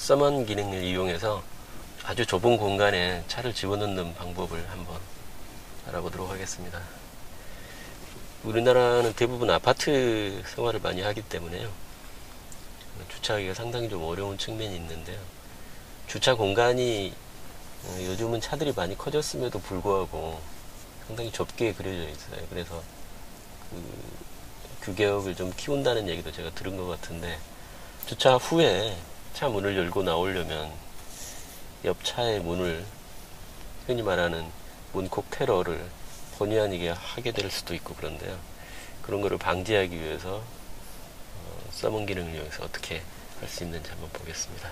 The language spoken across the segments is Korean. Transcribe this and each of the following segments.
서먼 기능을 이용해서 아주 좁은 공간에 차를 집어넣는 방법을 한번 알아보도록 하겠습니다. 우리나라는 대부분 아파트 생활을 많이 하기 때문에요, 주차하기가 상당히 좀 어려운 측면이 있는데요. 주차 공간이 요즘은 차들이 많이 커졌음에도 불구하고 상당히 좁게 그려져 있어요. 그래서 규격을 좀 키운다는 얘기도 제가 들은 것 같은데, 주차 후에 차 문을 열고 나오려면 옆 차의 문을, 흔히 말하는 문콕 테러를 본의 아니게 하게 될 수도 있고 그런데요. 그런 거를 방지하기 위해서 서먼 기능을 이용해서 어떻게 할 수 있는지 한번 보겠습니다.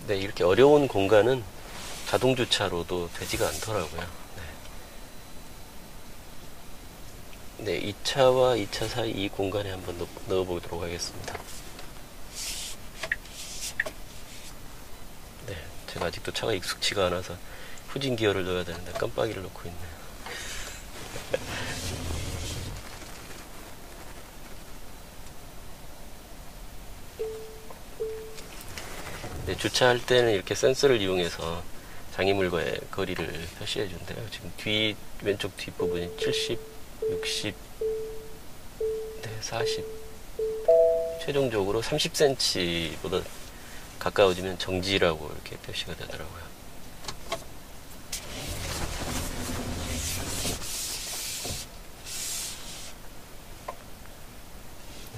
네, 이렇게 어려운 공간은 자동 주차로도 되지가 않더라고요. 네, 2차와 2차 사이 이 공간에 한번 넣어보도록 하겠습니다. 네, 제가 아직도 차가 익숙치가 않아서 후진 기어를 넣어야 되는데 깜빡이를 넣고 있네요. 네, 주차할 때는 이렇게 센서를 이용해서 장애물과의 거리를 표시해 준대요. 지금 왼쪽 뒷부분이 70, 60, 네, 40, 최종적으로 30cm보다 가까워지면 정지라고 이렇게 표시가 되더라고요.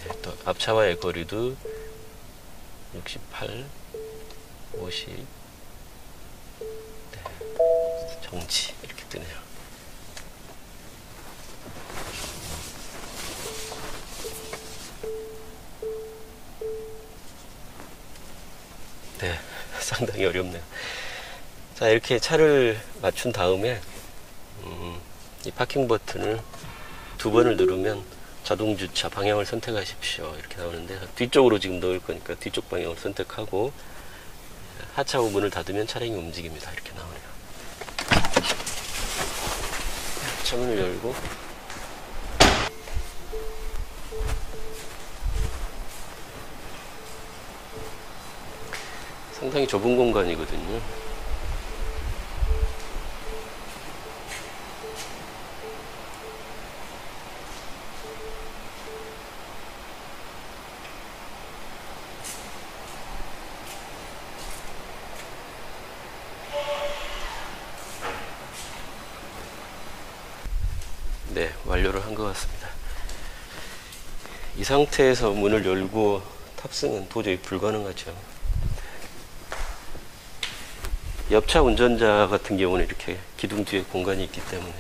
네, 또 앞차와의 거리도 68, 50, 네, 정지 이렇게 뜨네요. 네, 상당히 어렵네요. 자, 이렇게 차를 맞춘 다음에 이 파킹 버튼을 2번을 누르면 자동 주차 방향을 선택하십시오 이렇게 나오는데, 뒤쪽으로 지금 넣을 거니까 뒤쪽 방향을 선택하고 하차 후 문을 닫으면 차량이 움직입니다. 이렇게 나오네요. 차문을 열고 상당히 좁은 공간이거든요. 네, 완료를 한 것 같습니다. 이 상태에서 문을 열고 탑승은 도저히 불가능하죠. 옆차 운전자 같은 경우는 이렇게 기둥 뒤에 공간이 있기 때문에,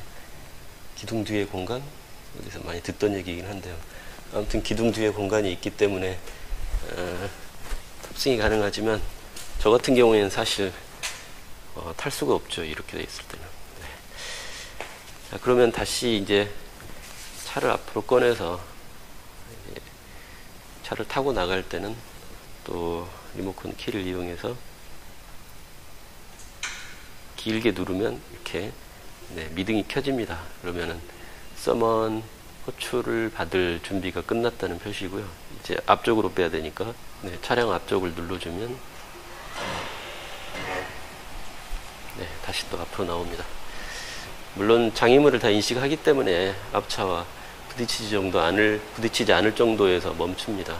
기둥 뒤에 공간? 어디서 많이 듣던 얘기이긴 한데요. 아무튼 기둥 뒤에 공간이 있기 때문에 탑승이 가능하지만, 저 같은 경우에는 사실 탈 수가 없죠. 이렇게 돼 있을 때는. 네. 자, 그러면 다시 이제 차를 앞으로 꺼내서 차를 타고 나갈 때는 또 리모컨 키를 이용해서 길게 누르면 이렇게 미등이 켜집니다. 그러면은 서먼 호출을 받을 준비가 끝났다는 표시고요. 이제 앞쪽으로 빼야 되니까 차량 앞쪽을 눌러주면 다시 또 앞으로 나옵니다. 물론 장애물을 다 인식하기 때문에 앞차와 부딪히지 않을 정도에서 멈춥니다.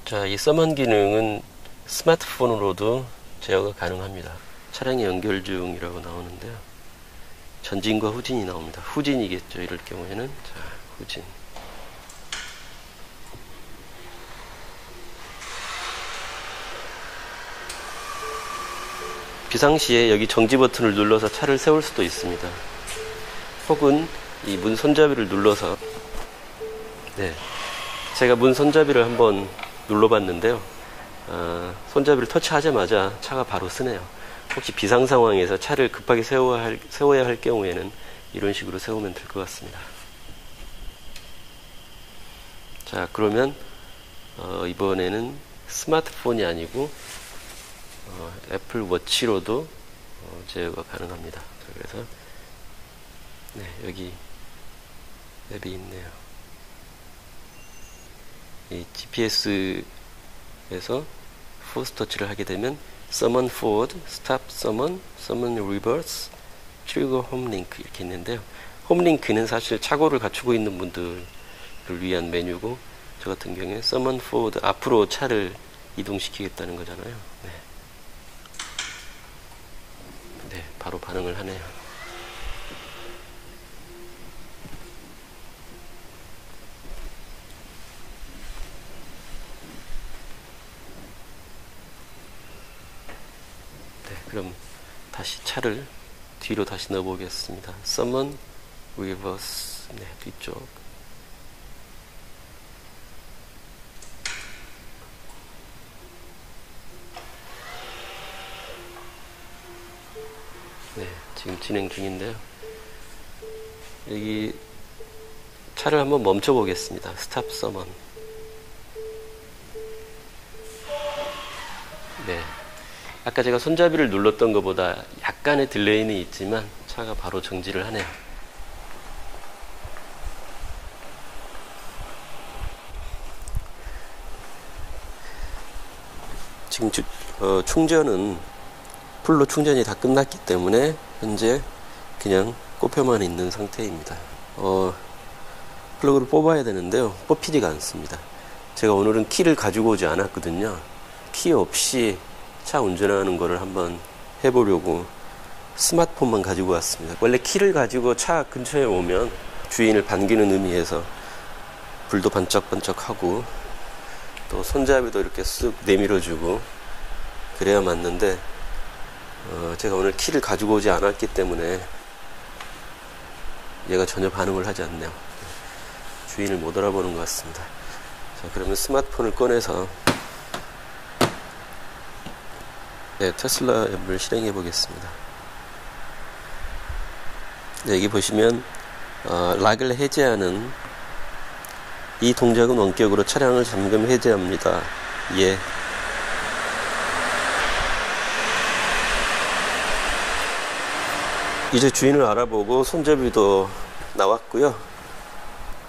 자, 이 서먼 기능은 스마트폰으로도 제어가 가능합니다. 차량이 연결 중이라고 나오는데요. 전진과 후진이 나옵니다. 후진이겠죠. 이럴 경우에는. 자, 후진. 비상시에 여기 정지 버튼을 눌러서 차를 세울 수도 있습니다. 혹은 이 문 손잡이를 눌러서, 제가 문 손잡이를 한번 눌러봤는데요. 손잡이를 터치하자마자 차가 바로 쓰네요. 혹시 비상 상황에서 차를 급하게 세워야 할 경우에는 이런 식으로 세우면 될 것 같습니다. 자, 그러면 이번에는 스마트폰이 아니고 애플 워치로도 제어가 가능합니다. 그래서 여기 앱이 있네요. 이 GPS에서 포스 터치를 하게 되면 summon forward, stop summon, summon reverse, trigger home link 이렇게 있는데요. 홈 링크는 사실 착오를 갖추고 있는 분들을 위한 메뉴고, 저 같은 경우에 summon forward, 앞으로 차를 이동시키겠다는 거잖아요. 네. 네, 바로 반응을 하네요. 네, 그럼 다시 차를 뒤로 다시 넣어보겠습니다. summon reverse, 네, 뒤쪽. 네, 지금 진행 중인데요. 여기 차를 한번 멈춰 보겠습니다. 스탑 서먼. 네, 아까 제가 손잡이를 눌렀던 것보다 약간의 딜레이는 있지만 차가 바로 정지를 하네요. 지금 충전은 풀로 충전이 다 끝났기 때문에 현재 그냥 꼽혀만 있는 상태입니다. 플러그를 뽑아야 되는데요, 뽑히지가 않습니다. 제가 오늘은 키를 가지고 오지 않았거든요. 키 없이 차 운전하는 거를 한번 해보려고 스마트폰만 가지고 왔습니다. 원래 키를 가지고 차 근처에 오면 주인을 반기는 의미에서 불도 반짝반짝하고 또 손잡이도 이렇게 쓱 내밀어주고 그래야 맞는데, 제가 오늘 키를 가지고 오지 않았기 때문에 얘가 전혀 반응을 하지 않네요. 주인을 못 알아보는 것 같습니다. 자, 그러면 스마트폰을 꺼내서 네, 테슬라 앱을 실행해 보겠습니다. 네, 여기 보시면 락을 해제하는 이 동작은 원격으로 차량을 잠금 해제합니다. 예. 이제 주인을 알아보고 손잡이도 나왔고요.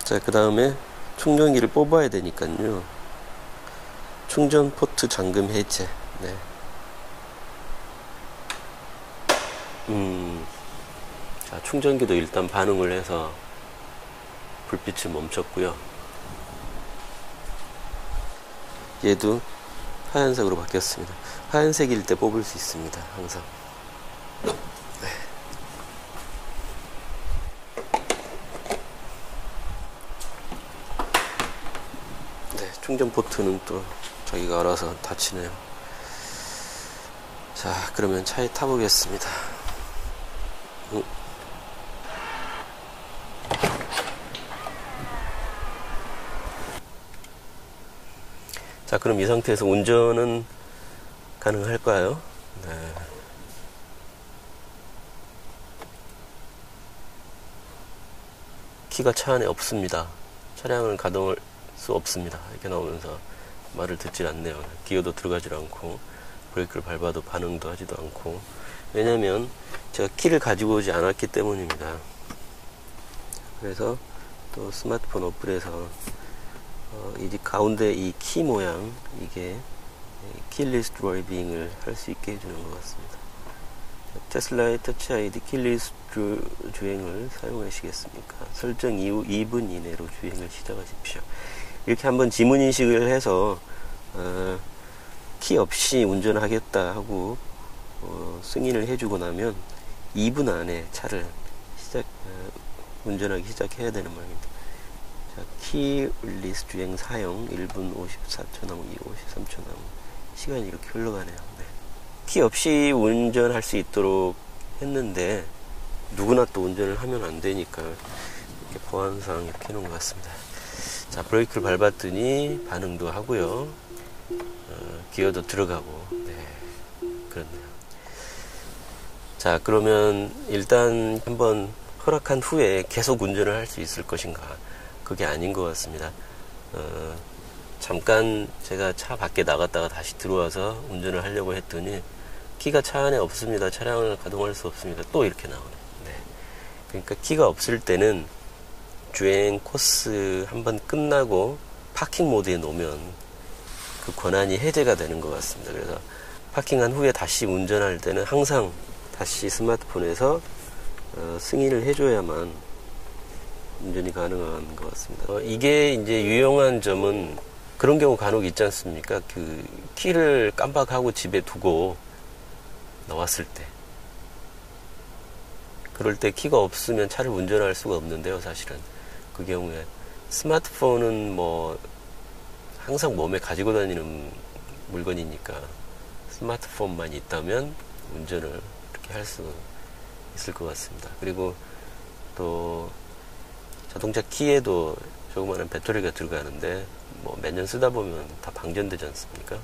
자, 그 다음에 충전기를 뽑아야 되니까요. 충전 포트 잠금 해제. 네. 자, 충전기도 일단 반응을 해서 불빛이 멈췄고요. 얘도 하얀색으로 바뀌었습니다. 하얀색일 때 뽑을 수 있습니다. 항상. 네. 네, 충전 포트는 또 자기가 알아서 닫히네요. 자, 그러면 차에 타보겠습니다. 자, 그럼 이 상태에서 운전은 가능할까요? 네. 키가 차 안에 없습니다. 차량을 가동할 수 없습니다. 이렇게 나오면서 말을 듣질 않네요. 기어도 들어가질 않고 브레이크를 밟아도 반응도 하지도 않고. 왜냐면 제가 키를 가지고 오지 않았기 때문입니다. 그래서 또 스마트폰 어플에서 이 가운데 이 키 모양, 이게 킬리스 드라이빙을 할 수 있게 해주는 것 같습니다. 테슬라의 터치 아이디 킬리스 주행을 사용하시겠습니까? 설정 이후 2분 이내로 주행을 시작하십시오. 이렇게 한번 지문 인식을 해서 키 없이 운전하겠다 하고 승인을 해주고 나면 2분 안에 차를 운전하기 시작해야 되는 모양입니다. 자, 키 릴리스 주행 사용 1분 54초 남은 53초 남은 시간이 이렇게 흘러가네요. 네. 키 없이 운전할 수 있도록 했는데 누구나 또 운전을 하면 안 되니까 이렇게 보안상 이렇게 해놓은 것 같습니다. 자, 브레이크를 밟았더니 반응도 하고요. 기어도 들어가고. 네, 그렇네요. 자, 그러면 일단 한번 허락한 후에 계속 운전을 할 수 있을 것인가? 그게 아닌 것 같습니다. 잠깐 제가 차 밖에 나갔다가 다시 들어와서 운전을 하려고 했더니 키가 차 안에 없습니다. 차량을 가동할 수 없습니다. 또 이렇게 나오네요. 네. 그러니까 키가 없을 때는 주행 코스 한번 끝나고 파킹 모드에 놓으면 그 권한이 해제가 되는 것 같습니다. 그래서 파킹한 후에 다시 운전할 때는 항상 다시 스마트폰에서 승인을 해줘야만 운전이 가능한 것 같습니다. 이게 이제 유용한 점은 그런 경우 간혹 있지 않습니까? 그 키를 깜빡하고 집에 두고 나왔을 때, 그럴 때 키가 없으면 차를 운전할 수가 없는데요, 사실은. 그 경우에 스마트폰은 뭐 항상 몸에 가지고 다니는 물건이니까 스마트폰만 있다면 운전을 이렇게 할 수 있을 것 같습니다. 그리고 또 자동차 키에도 조그마한 배터리가 들어가는데 뭐 몇 년 쓰다 보면 다 방전되지 않습니까?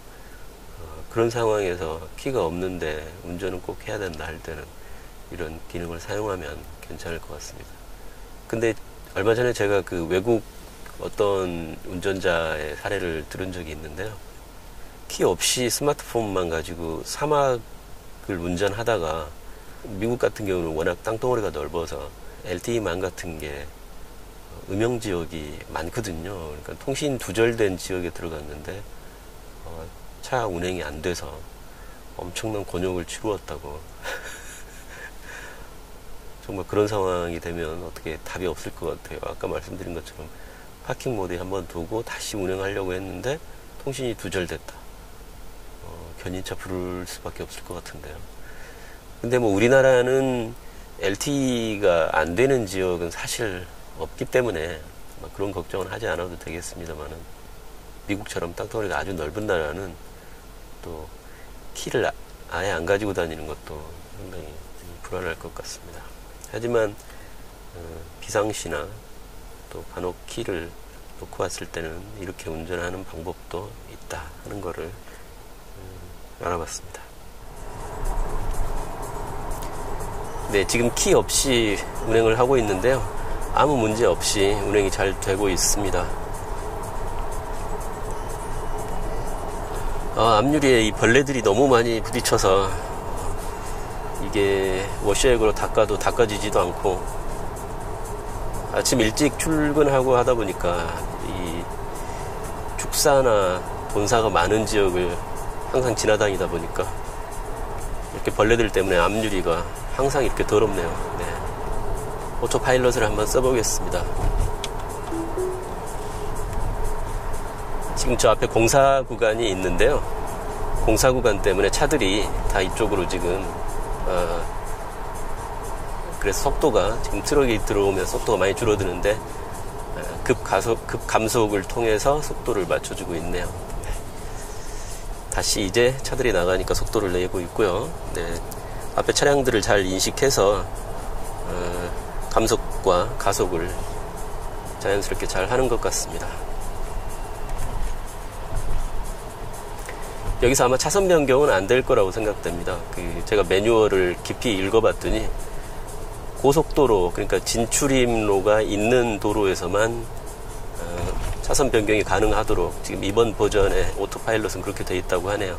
그런 상황에서 키가 없는데 운전은 꼭 해야 된다 할 때는 이런 기능을 사용하면 괜찮을 것 같습니다. 근데 얼마 전에 제가 그 외국 어떤 운전자의 사례를 들은 적이 있는데요. 키 없이 스마트폰만 가지고 사막을 운전하다가, 미국 같은 경우는 워낙 땅덩어리가 넓어서 LTE망 같은 게 음영 지역이 많거든요. 그러니까 통신 두절된 지역에 들어갔는데 차 운행이 안 돼서 엄청난 곤욕을 치루었다고. 정말 그런 상황이 되면 어떻게 답이 없을 것 같아요. 아까 말씀드린 것처럼 파킹 모드에 한번 두고 다시 운행하려고 했는데 통신이 두절됐다. 견인차 부를 수밖에 없을 것 같은데요. 근데 뭐 우리나라는 LTE가 안 되는 지역은 사실 없기 때문에 그런 걱정은 하지 않아도 되겠습니다만은, 미국처럼 땅덩어리가 아주 넓은 나라는 또 키를 아예 안 가지고 다니는 것도 상당히 불안할 것 같습니다. 하지만 비상시나 또 간혹 키를 놓고 왔을 때는 이렇게 운전하는 방법도 있다 하는 거를 알아봤습니다. 네, 지금 키 없이 운행을 하고 있는데요. 아무 문제 없이 운행이 잘 되고 있습니다. 앞유리에 이 벌레들이 너무 많이 부딪혀서 이게 워셔액으로 닦아도 닦아지지도 않고, 아침 일찍 출근하고 하다 보니까 이 축사나 돈사가 많은 지역을 항상 지나다니다 보니까 이렇게 벌레들 때문에 앞유리가 항상 이렇게 더럽네요. 네. 오토파일럿을 한번 써보겠습니다. 지금 저 앞에 공사 구간이 있는데요. 공사 구간 때문에 차들이 다 이쪽으로 지금 그래서 속도가, 지금 트럭이 들어오면 속도가 많이 줄어드는데 급 감속을 통해서 속도를 맞춰주고 있네요. 다시 이제 차들이 나가니까 속도를 내고 있고요. 네. 앞에 차량들을 잘 인식해서 감속과 가속을 자연스럽게 잘 하는 것 같습니다. 여기서 아마 차선 변경은 안 될 거라고 생각됩니다. 제가 매뉴얼을 깊이 읽어봤더니 고속도로, 그러니까 진출입로가 있는 도로에서만 차선 변경이 가능하도록 지금 이번 버전의 오토파일럿은 그렇게 되어 있다고 하네요.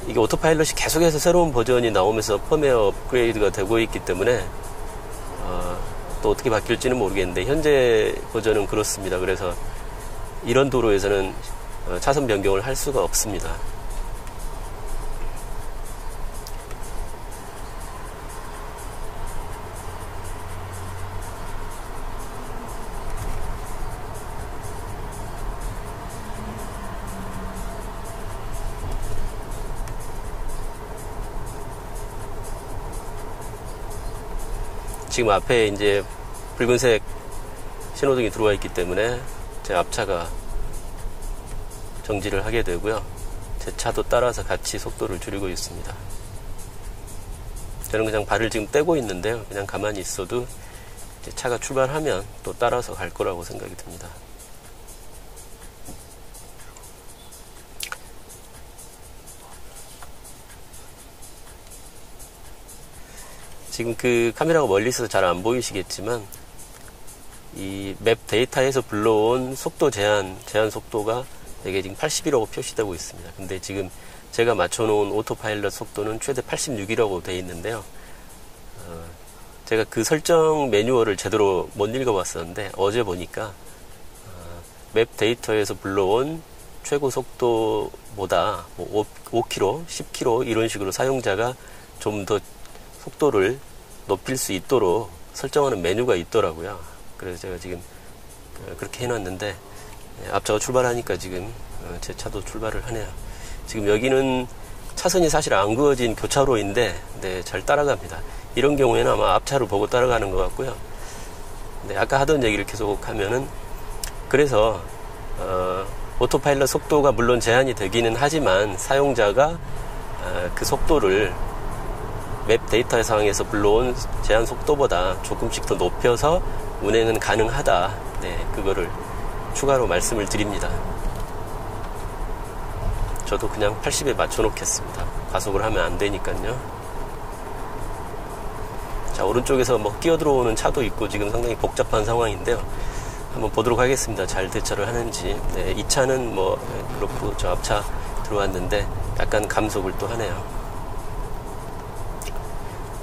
이게 오토파일럿이 계속해서 새로운 버전이 나오면서 펌웨어 업그레이드가 되고 있기 때문에 또 어떻게 바뀔지는 모르겠는데, 현재 버전은 그렇습니다. 그래서 이런 도로에서는 차선 변경을 할 수가 없습니다. 지금 앞에 이제 붉은색 신호등이 들어와 있기 때문에 제 앞차가 정지를 하게 되고요. 제 차도 따라서 같이 속도를 줄이고 있습니다. 저는 그냥 발을 지금 떼고 있는데요. 그냥 가만히 있어도 이제 차가 출발하면 또 따라서 갈 거라고 생각이 듭니다. 지금 그 카메라가 멀리 있어서 잘 안 보이시겠지만 이 맵 데이터에서 불러온 속도 제한 속도가 이게 지금 80이라고 표시되고 있습니다. 근데 지금 제가 맞춰놓은 오토파일럿 속도는 최대 86이라고 되어 있는데요. 제가 그 설정 매뉴얼을 제대로 못 읽어봤었는데 어제 보니까 맵 데이터에서 불러온 최고 속도보다 뭐 5km, 10km 이런 식으로 사용자가 좀 더 속도를 높일 수 있도록 설정하는 메뉴가 있더라고요. 그래서 제가 지금 그렇게 해놨는데 앞차가 출발하니까 지금 제 차도 출발을 하네요. 지금 여기는 차선이 사실 안 그어진 교차로인데 네, 잘 따라갑니다. 이런 경우에는 아마 앞차를 보고 따라가는 것 같고요. 네, 아까 하던 얘기를 계속 하면은 그래서 오토파일럿 속도가 물론 제한이 되기는 하지만 사용자가 그 속도를 맵 데이터 상에서 불러온 제한 속도보다 조금씩 더 높여서 운행은 가능하다. 네, 그거를 추가로 말씀을 드립니다. 저도 그냥 80에 맞춰 놓겠습니다. 가속을 하면 안 되니까요. 자, 오른쪽에서 뭐 끼어 들어오는 차도 있고 지금 상당히 복잡한 상황인데요. 한번 보도록 하겠습니다. 잘 대처를 하는지. 네, 이 차는 뭐 그렇고 저 앞차 들어왔는데 약간 감속을 또 하네요.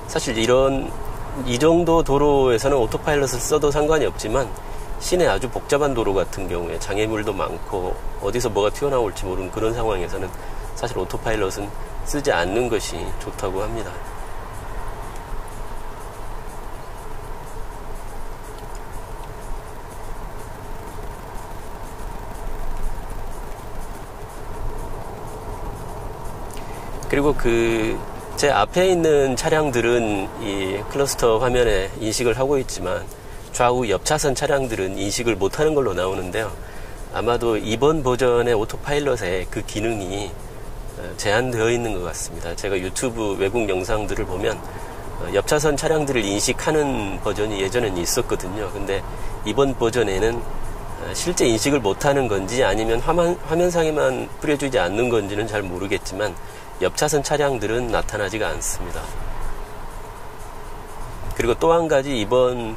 사실 이 정도 도로에서는 오토파일럿을 써도 상관이 없지만 시내 아주 복잡한 도로 같은 경우에 장애물도 많고 어디서 뭐가 튀어나올지 모르는 그런 상황에서는 사실 오토파일럿은 쓰지 않는 것이 좋다고 합니다. 그리고 제 앞에 있는 차량들은 이 클러스터 화면에 인식을 하고 있지만 좌우 옆차선 차량들은 인식을 못하는 걸로 나오는데요. 아마도 이번 버전의 오토파일럿에 그 기능이 제한되어 있는 것 같습니다. 제가 유튜브 외국 영상들을 보면 옆차선 차량들을 인식하는 버전이 예전에는 있었거든요. 근데 이번 버전에는 실제 인식을 못하는 건지 아니면 화면상에만 뿌려주지 않는 건지는 잘 모르겠지만 옆차선 차량들은 나타나지가 않습니다. 그리고 또 한 가지 이번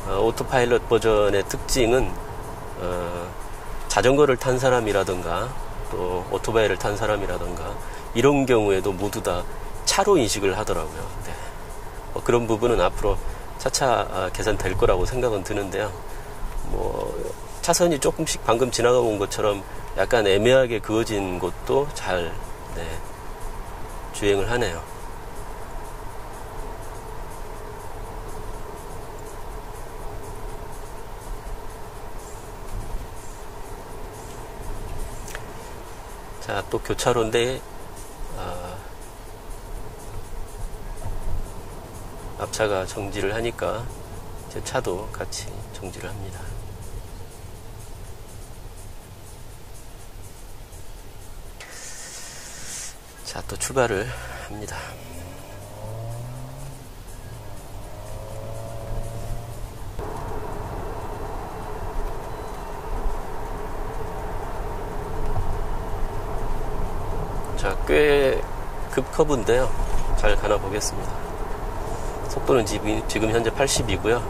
오토파일럿 버전의 특징은 자전거를 탄 사람이라든가 또 오토바이를 탄 사람이라든가 이런 경우에도 모두 다 차로 인식을 하더라고요. 네. 그런 부분은 앞으로 차차 개선될 거라고 생각은 드는데요. 뭐 차선이 조금씩 방금 지나가 본 것처럼 약간 애매하게 그어진 곳도 잘 주행을 하네요. 자, 또 교차로인데 앞차가 정지를 하니까 제 차도 같이 정지를 합니다. 자, 또 출발을 합니다. 자, 꽤 급커브인데요. 잘 가나 보겠습니다. 속도는 지금 현재 80이고요.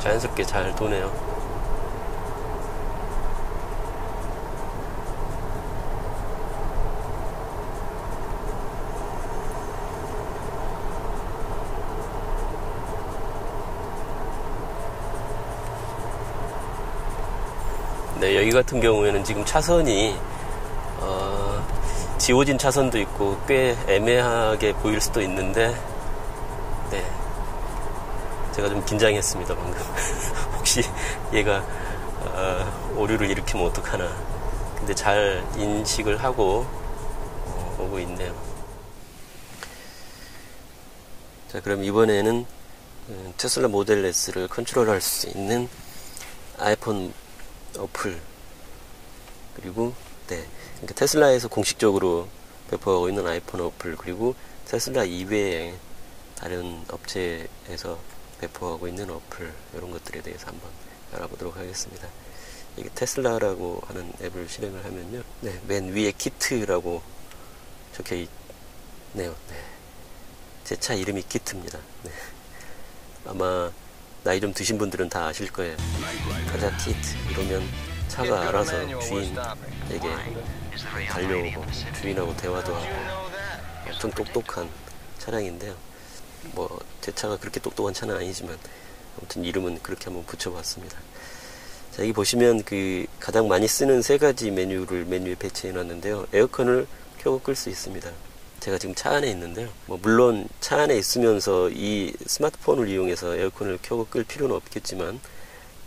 자연스럽게 잘 도네요. 네, 여기 같은 경우에는 지금 차선이 지워진 차선도 있고 꽤 애매하게 보일 수도 있는데 네, 제가 좀 긴장했습니다 방금. 혹시 얘가 오류를 일으키면 어떡하나. 근데 잘 인식을 하고 오고 있네요. 자, 그럼 이번에는 테슬라 모델 S를 컨트롤할 수 있는 아이폰 어플, 그리고 그러니까 테슬라에서 공식적으로 배포하고 있는 아이폰 어플, 그리고 테슬라 이외에 다른 업체에서 배포하고 있는 어플, 이런 것들에 대해서 한번 알아보도록 하겠습니다. 이게 테슬라라고 하는 앱을 실행을 하면요, 맨 위에 키트라고 적혀 있네요. 제 차 이름이 키트입니다. 아마 나이 좀 드신 분들은 다 아실 거예요. 가자 키트 이러면 차가 알아서 주인에게 달려오고 주인하고 대화도 하고 엄청 똑똑한 차량인데요. 뭐 제 차가 그렇게 똑똑한 차는 아니지만 아무튼 이름은 그렇게 한번 붙여봤습니다. 자, 여기 보시면 가장 많이 쓰는 세 가지 메뉴를 메뉴에 배치해 놨는데요. 에어컨을 켜고 끌 수 있습니다. 제가 지금 차 안에 있는데요. 물론 차 안에 있으면서 이 스마트폰을 이용해서 에어컨을 켜고 끌 필요는 없겠지만,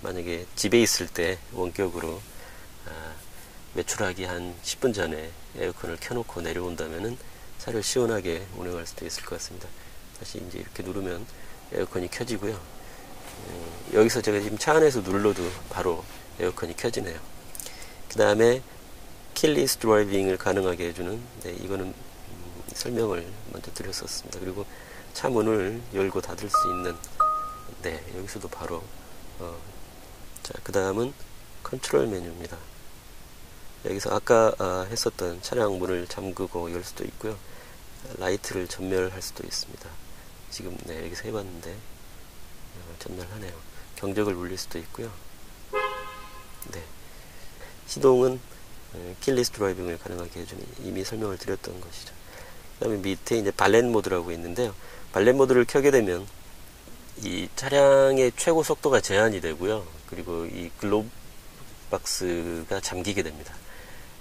만약에 집에 있을 때 원격으로 외출하기 한 10분 전에 에어컨을 켜놓고 내려온다면은 차를 시원하게 운행할 수도 있을 것 같습니다. 다시 이제 이렇게 누르면 에어컨이 켜지고요. 여기서 제가 지금 차 안에서 눌러도 바로 에어컨이 켜지네요. 그 다음에 킬리스 드라이빙을 가능하게 해주는, 이거는 설명을 먼저 드렸었습니다. 그리고 차 문을 열고 닫을 수 있는, 여기서도 바로 자, 그 다음은 컨트롤 메뉴입니다. 여기서 아까 했었던 차량 문을 잠그고 열 수도 있고요. 라이트를 전멸할 수도 있습니다. 지금 여기서 해봤는데 전멸하네요. 경적을 울릴 수도 있고요. 시동은 킬리스 드라이빙을 가능하게 해주는, 이미 설명을 드렸던 것이죠. 그 다음에 밑에 이제 발렛 모드라고 있는데요. 발렛 모드를 켜게 되면 이 차량의 최고 속도가 제한이 되고요. 그리고 이 글로브 박스가 잠기게 됩니다.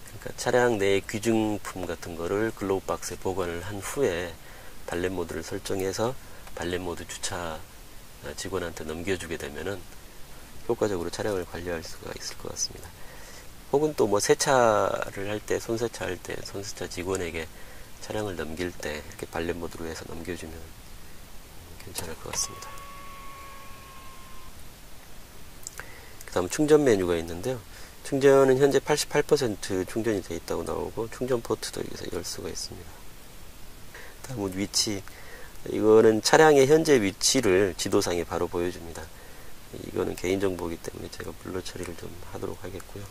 그러니까 차량 내 귀중품 같은 거를 글로브 박스에 보관을 한 후에 발렛 모드를 설정해서 발렛 모드 주차 직원한테 넘겨주게 되면은 효과적으로 차량을 관리할 수가 있을 것 같습니다. 혹은 또 세차를 할 때, 손세차 할 때, 손세차 직원에게 차량을 넘길 때 이렇게 발렛 모드로 해서 넘겨주면 괜찮을 것 같습니다. 그 다음 충전 메뉴가 있는데요. 충전은 현재 88% 충전이 되어 있다고 나오고, 충전 포트도 여기서 열 수가 있습니다. 다음은 위치. 이거는 차량의 현재 위치를 지도상에 바로 보여줍니다. 이거는 개인정보이기 때문에 제가 블러 처리를 좀 하도록 하겠고요.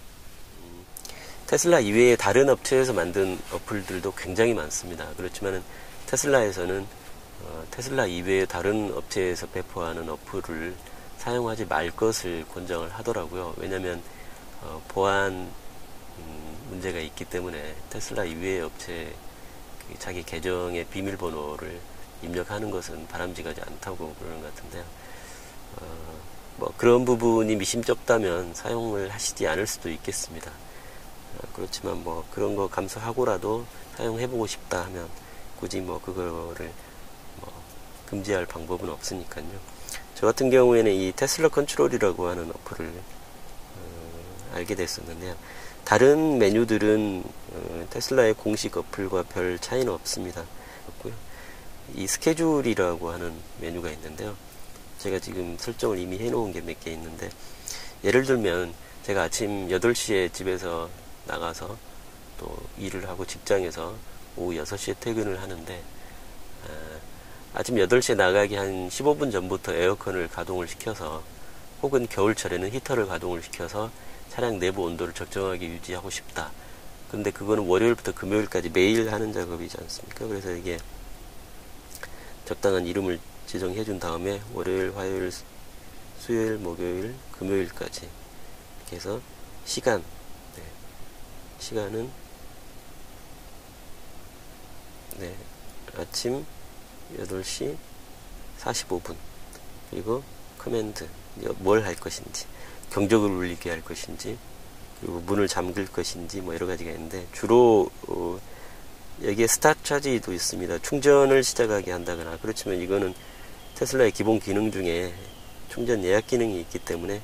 테슬라 이외에 다른 업체에서 만든 어플들도 굉장히 많습니다. 그렇지만 테슬라에서는 테슬라 이외의 다른 업체에서 배포하는 어플을 사용하지 말 것을 권장을 하더라고요. 왜냐하면 보안 문제가 있기 때문에 테슬라 이외의 업체 자기 계정의 비밀번호를 입력하는 것은 바람직하지 않다고 그러는 것 같은데요. 그런 부분이 미심쩍다면 사용을 하시지 않을 수도 있겠습니다. 그렇지만 그런 거 감수하고라도 사용해보고 싶다 하면 굳이 그거를 금지할 방법은 없으니까요. 저 같은 경우에는 이 테슬라 컨트롤이라고 하는 어플을 알게 됐었는데요. 다른 메뉴들은 테슬라의 공식 어플과 별 차이는 없습니다. 이 스케줄이라고 하는 메뉴가 있는데요. 제가 지금 설정을 이미 해놓은 게 몇 개 있는데, 예를 들면 제가 아침 8시에 집에서 나가서 또 일을 하고 직장에서 오후 6시에 퇴근을 하는데, 아침 8시에 나가기 한 15분 전부터 에어컨을 가동을 시켜서, 혹은 겨울철에는 히터를 가동을 시켜서 차량 내부 온도를 적정하게 유지하고 싶다. 근데 그거는 월요일부터 금요일까지 매일 하는 작업이지 않습니까? 그래서 이게 적당한 이름을 지정해 준 다음에 월요일, 화요일, 수요일, 목요일, 금요일까지 이렇게 해서 시간은 아침 8시 45분, 그리고 커맨드, 뭘 할 것인지, 경적을 울리게 할 것인지, 그리고 문을 잠글 것인지 여러 가지가 있는데, 주로 여기에 스타트 차지도 있습니다. 충전을 시작하게 한다거나. 그렇지만 이거는 테슬라의 기본 기능 중에 충전 예약 기능이 있기 때문에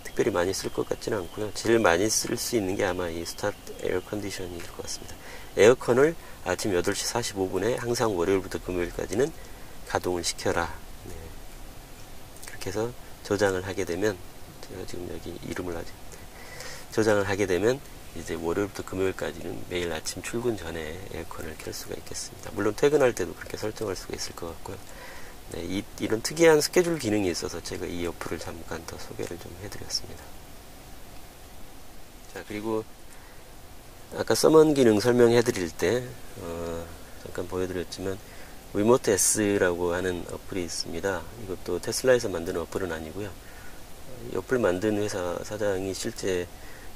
특별히 많이 쓸 것 같지는 않고요. 제일 많이 쓸 수 있는 게 아마 이 스타트 에어 컨디션일 것 같습니다. 에어컨을 아침 8시 45분에 항상 월요일부터 금요일까지는 가동을 시켜라. 그렇게 해서 저장을 하게 되면, 제가 지금 여기 이름을 저장을 하게 되면 이제 월요일부터 금요일까지는 매일 아침 출근 전에 에어컨을 켤 수가 있겠습니다. 물론 퇴근할 때도 그렇게 설정할 수가 있을 것 같고요. 이런 특이한 스케줄 기능이 있어서 제가 이 어플을 잠깐 더 소개를 좀 해드렸습니다. 자, 그리고 아까 서먼 기능 설명해드릴 때 잠깐 보여드렸지만, 리모트 S라고 하는 어플이 있습니다. 이것도 테슬라에서 만드는 어플은 아니고요. 이 어플 만든 회사 사장이 실제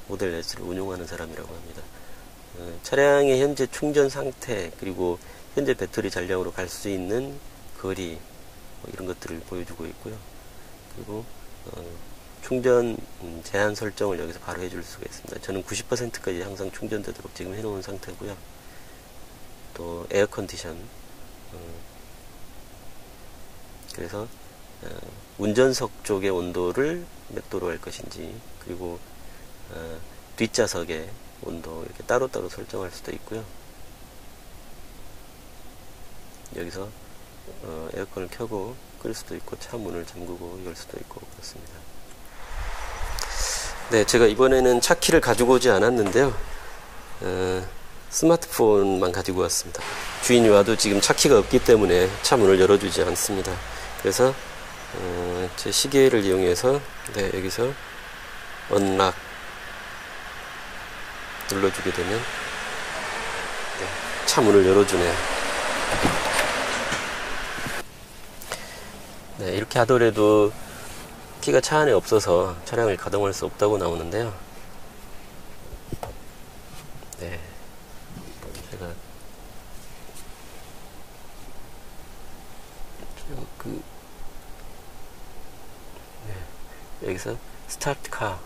모델 S를 운용하는 사람이라고 합니다. 차량의 현재 충전 상태, 그리고 현재 배터리 잔량으로 갈 수 있는 거리, 이런 것들을 보여주고 있고요. 그리고 충전 제한 설정을 여기서 바로 해줄 수가 있습니다. 저는 90%까지 항상 충전되도록 지금 해놓은 상태고요. 또 에어 컨디션, 그래서 운전석 쪽의 온도를 몇 도로 할 것인지, 그리고 뒷좌석의 온도 이렇게 따로따로 설정할 수도 있고요. 여기서 에어컨을 켜고 끌 수도 있고, 차 문을 잠그고 열 수도 있고 그렇습니다. 네, 제가 이번에는 차 키를 가지고 오지 않았는데요. 스마트폰만 가지고 왔습니다. 주인이 와도 지금 차 키가 없기 때문에 차 문을 열어주지 않습니다. 그래서 제 시계를 이용해서 여기서 언락 눌러주게 되면 차 문을 열어주네요. 네, 이렇게 하더라도 키가 차 안에 없어서 차량을 가동할 수 없다고 나오는데요. 네, 제가 여기서 스타트 카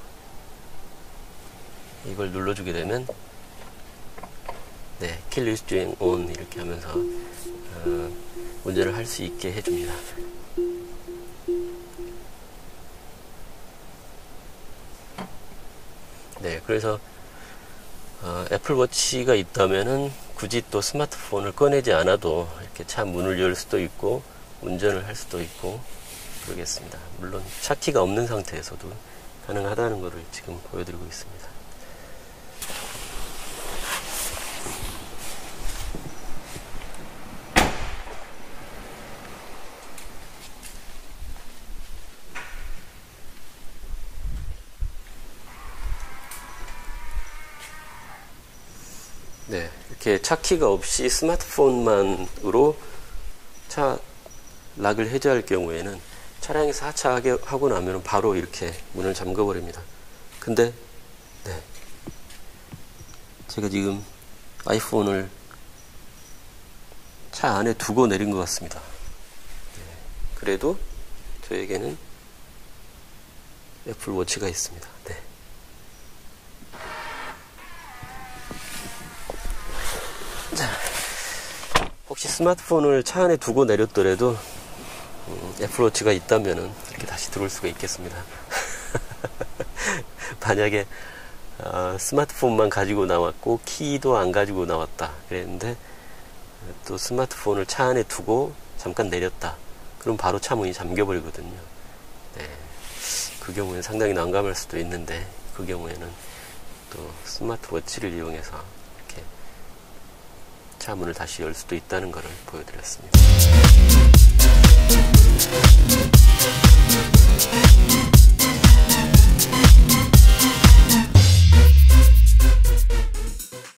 이걸 눌러주게 되면 킬 리스트링 온 이렇게 하면서 운전을 할 수 있게 해줍니다. 네, 그래서 애플워치가 있다면은 굳이 또 스마트폰을 꺼내지 않아도 이렇게 차 문을 열 수도 있고 운전을 할 수도 있고 그러겠습니다. 물론 차 키가 없는 상태에서도 가능하다는 것을 지금 보여드리고 있습니다. 네, 이렇게 차 키가 없이 스마트폰만으로 차 락을 해제할 경우에는 차량에서 하차하고 나면 바로 이렇게 문을 잠궈 버립니다. 근데 제가 지금 아이폰을 차 안에 두고 내린 것 같습니다. 그래도 저에게는 애플워치가 있습니다. 혹시 스마트폰을 차 안에 두고 내렸더라도 애플워치가 있다면은 이렇게 다시 들어올 수가 있겠습니다. 만약에 스마트폰만 가지고 나왔고 키도 안 가지고 나왔다 그랬는데 또 스마트폰을 차 안에 두고 잠깐 내렸다, 그럼 바로 차 문이 잠겨 버리거든요. 그 경우에는 상당히 난감할 수도 있는데, 그 경우에는 또 스마트워치를 이용해서 이렇게 차 문을 다시 열 수도 있다는 것을 보여드렸습니다.